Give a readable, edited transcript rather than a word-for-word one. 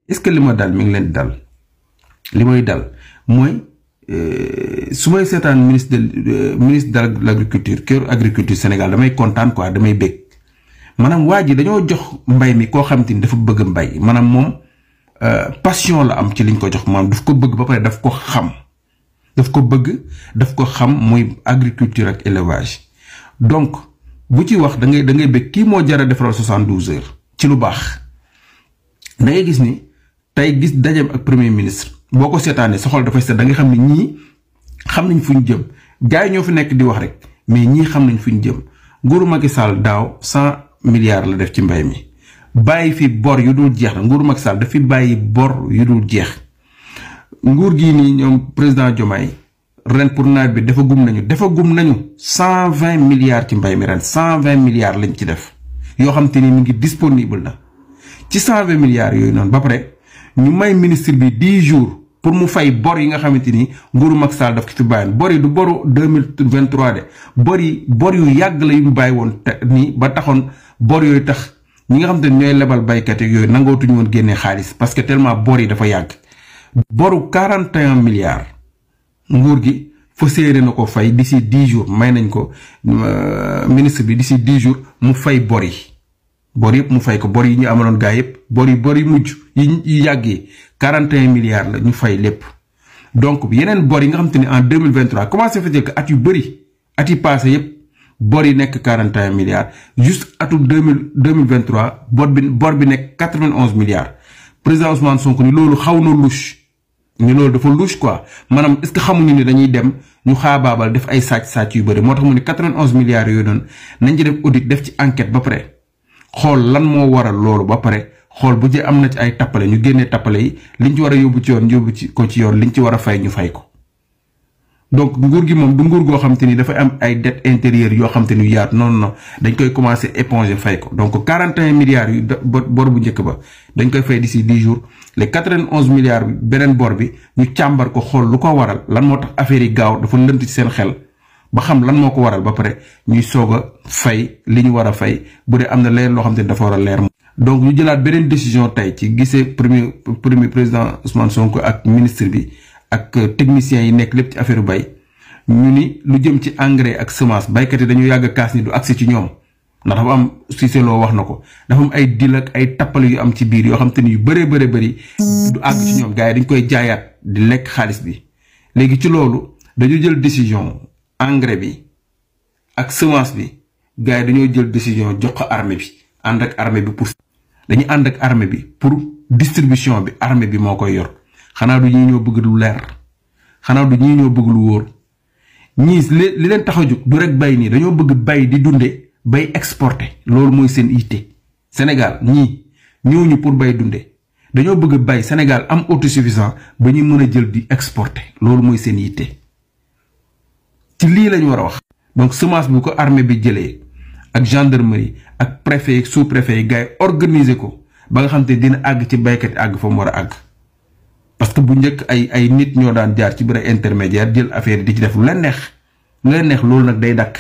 est-ce que li ma dal mi ngi leen di dal li may dal mooy su may seetaan ministre de l'agriculture kër agriculture Sénégal damay kontaan quoi damay bég maanaam waa ji dañoo jox mbay mi koo xam te ni dafa bëgg mbay maanaam moom passion la am ci liñ ko jox maanaam daf ko bëgg ba pare daf ko xam daf ko bëgg daf ko xam muy agriculture ak élevage donc bu ci wax da ngay bég kii moo jar a defaral 72 heures ci lu baax da ngay gis ni tey gis dajeem ak premier ministre boo ko seetaanee sa xol dafay seet da nga xam ne ñii xam nañ fu ñu jëm gars yi ñoo fi nekk di wax rek mais ñii xam nañ fu ñu jëm nguuru Macky Sall daaw 100 milliards la def ci mbay mi bàyyi fi bor yu dul jeex la nguuru Macky Sall daf fi bàyyi bor yu dul jeex nguur gii nii ñoom président Diomaye ren pour nawet bi dafa gum nañu 120 milliards ci mbay mi ren 120 milliards lañ ci def yoo xam te ni mi ngi disponible na ci 120 milliards yooyu noonu ba pare ñu may ministre bi 10 jours pour mu fay bor yi nga xamante ni nguuru Macky Sall daf ko fi bàyyi bor yi du boru 2023 de bor yu yàgg la yu mu bàyyi woon nii ba taxoon bor yooyu tax ñi nga xamante ni ñooy lebal baykat yooyu nangootuñu woon génnee xaalis parce que tellement bor yi dafa yàgg boru 41 milliards nguur gi fa séeré na ko fay d'ici 10 jours may nañ ko ministre bi d'ici 10 jours mu fay bor yëpp mu fay ko bor yi ñu amaloon gaa yëpp bor yi mujj yi yàgg yi 41 milliards la ñu fay lépp donc yeneen bor yi nga xam te ne en 2023 comment ça fait dire que at yu bëri at yi passé yëpp bor yi nekk 41 milliards juste atum 2023 bor bi nekk 91 milliards président Ousmane Sonko ni loolu xaw na louche ni loolu dafa louche quoi maanaam est-ce que xamuñu ne dañuy dem ñu xaabaabal def ay sàcc yu bëri moo tax mu ne 91 milliards yooyu noonu nañ ci def audit def ci enquête ba pare xool lan moo waral loolu ba pare xool bu jee am na ci ay tappale ñu génnee tappale yi liñ ci war a yóbbu ci yoon yóbbu ci ko ci yoon liñ ci war a fay ñu fay ko donc nguur gi moom du nguur goo xam te ni dafay am ay dette intérieure yoo xam te ni yaatu non dañ koy commencer éponger fay ko donc 41 milliards yu bor bu njëkk ba dañ koy fay d'ici 10 jours les 91 milliards bi beneen bor bi ñu càmbar ko xool lu ko waral lan moo tax affaire yi gaaw dafa lënt ci seen xel ba xam lan moo ko waral ba pare ñuy soog a fay li ñu war a fay bu dee am na leen loo xam te ni dafa war a leer. donc ñu jëlaat beneen décision tey ci gisee premier président Ousmane Sonko ak ministre bi ak techniciens yi nekk lépp ci affaire bay ñu ni lu jëm ci engrais ak semence baykat yi dañu yàgg a kaas ni du accès ci ñoom ndax dafa am Cissé Lo wax na ko dafa am ay deal ak ay tappale yu am ci biir yoo xam te ni yu bëri du àgg ci ñoom gars yi dañ koy jaayaat di lekk xaalis bi léegi ci loolu dañu jël décision engrais bi ak semence bi gars yi dañoo jël décision jox ko armée bi ànd ak armée bi dañu ànd ak armée bi pour distribution bi armée bi moo koy yor xanaa du ñii ñoo bëgg lu leer xanaa du ñii ñoo bëgg lu wóor ñii li leen tax a jóg du rek bay nii dañoo bëgg bay di dunde bay exporter loolu mooy seen yitte Sénégal ñii ñooñu pour bay dunde dañoo bëgg bay Sénégal am autosuffisant ba ñu mën a jël di exporter loolu mooy seen yitte ci lii lañu war a wax. donc semence bu ko armée bi jëlee ak gendarmerie ak préfet sous préfet yi gars yi organiser ko ba nga xam te dina àgg ci baykat yi àgg fa mu war a àgg parce que bu njëkk ay nit ñoo daan jaar ci biir intermédiaire jël affaire di ci def lu leen neex loolu nag day dakk